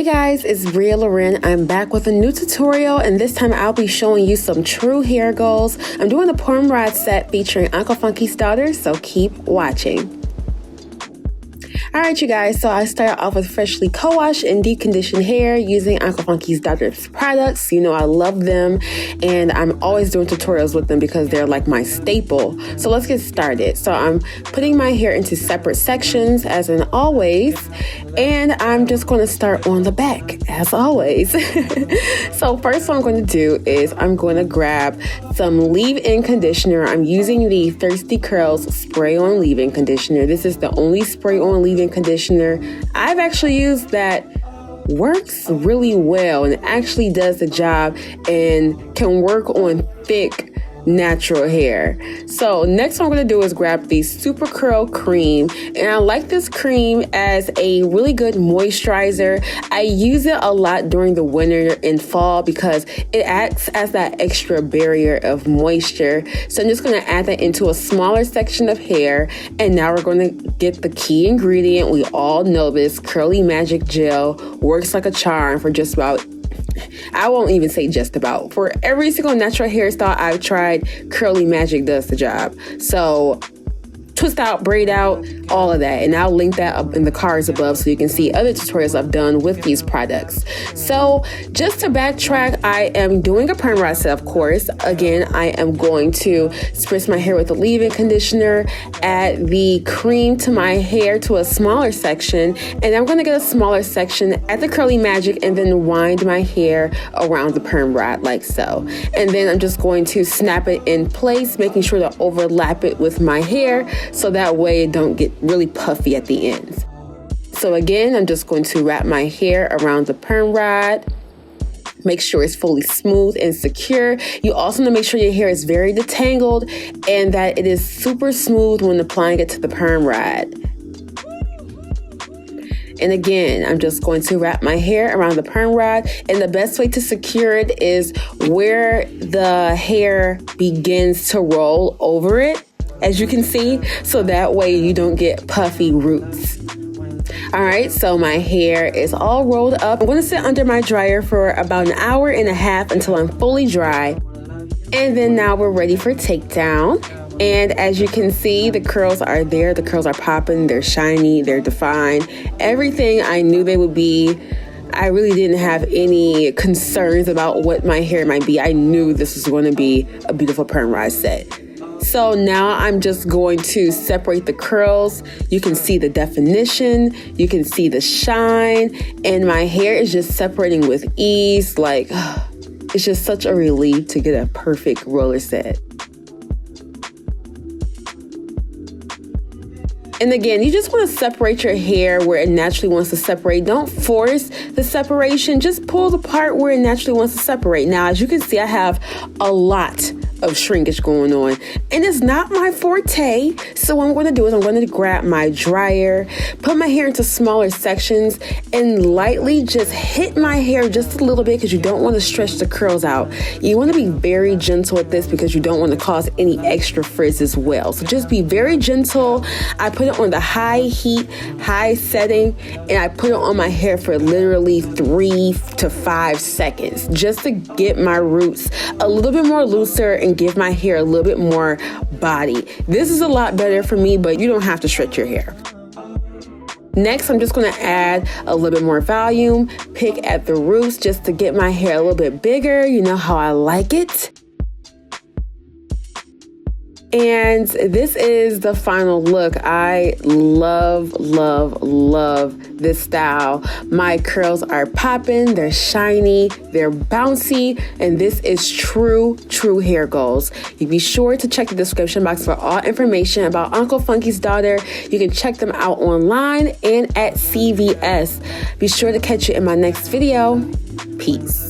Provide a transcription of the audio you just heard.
Hey guys, it's Bria Loren. I'm back with a new tutorial, and this time I'll be showing you some true hair goals. I'm doing the Perm rod set featuring Uncle Funky's daughter, so keep watching. Alright you guys, so I start off with freshly co-washed and deep conditioned hair using Uncle Funky's daughter's products. You know I love them, and I'm always doing tutorials with them because they're like my staple. So let's get started. So I'm putting my hair into separate sections as in always, and I'm just going to start on the back as always. So first what I'm going to do is I'm going to grab some leave-in conditioner. I'm using the Thirsty Curls spray-on leave-in conditioner. This is the only spray-on leave-in conditioner I've actually used that works really well and actually does the job and can work on thick natural hair. So next what I'm going to do is grab the Super Curl cream, and I like this cream as a really good moisturizer. I use it a lot during the winter and fall because it acts as that extra barrier of moisture. So I'm just going to add that into a smaller section of hair, and now we're going to get the key ingredient. We all know this. Curly Magic Gel works like a charm for just about, I won't even say just about, for every single natural hairstyle I've tried, Curly Magic does the job. So twist out, braid out, all of that, and I'll link that up in the cards above so you can see other tutorials I've done with these products. So just to backtrack, I am doing a perm rod set, of course. Again, I am going to spritz my hair with the leave-in conditioner, add the cream to my hair to a smaller section, and I'm going to get a smaller section at the Curly Magic and then wind my hair around the perm rod like so. And then I'm just going to snap it in place, making sure to overlap it with my hair so that way it don't get really puffy at the ends. So again, I'm just going to wrap my hair around the perm rod. Make sure it's fully smooth and secure. You also want to make sure your hair is very detangled and that it is super smooth when applying it to the perm rod. And again, I'm just going to wrap my hair around the perm rod, and the best way to secure it is where the hair begins to roll over it, as you can see, so that way you don't get puffy roots. All right, so my hair is all rolled up. I'm going to sit under my dryer for about an hour and a half until I'm fully dry. And then now we're ready for takedown. And as you can see, the curls are there. The curls are popping, they're shiny, they're defined. Everything I knew they would be. I really didn't have any concerns about what my hair might be. I knew this was going to be a beautiful perm rod set. So now I'm just going to separate the curls. You can see the definition, you can see the shine, and my hair is just separating with ease. Like, it's just such a relief to get a perfect roller set. And again, you just want to separate your hair where it naturally wants to separate. Don't force the separation. Just pull the part where it naturally wants to separate. Now, as you can see, I have a lot of shrinkage going on, and it's not my forte. So what I'm going to do is I'm going to grab my dryer, put my hair into smaller sections, and lightly just hit my hair just a little bit because you don't want to stretch the curls out. You want to be very gentle with this because you don't want to cause any extra frizz as well. So just be very gentle. I put it on the high heat, high setting, and I put it on my hair for literally 3 to 5 seconds just to get my roots a little bit more looser and give my hair a little bit more body. This is a lot better for me, but you don't have to stretch your hair. Next, I'm just going to add a little bit more volume, pick at the roots just to get my hair a little bit bigger. You know how I like it. And this is the final look. I love, love, love this style. My curls are popping, they're shiny, they're bouncy, and this is true hair goals. You be sure to check the description box for all information about Uncle Funky's daughter. You can check them out online and at CVS. Be sure to catch you in my next video. Peace.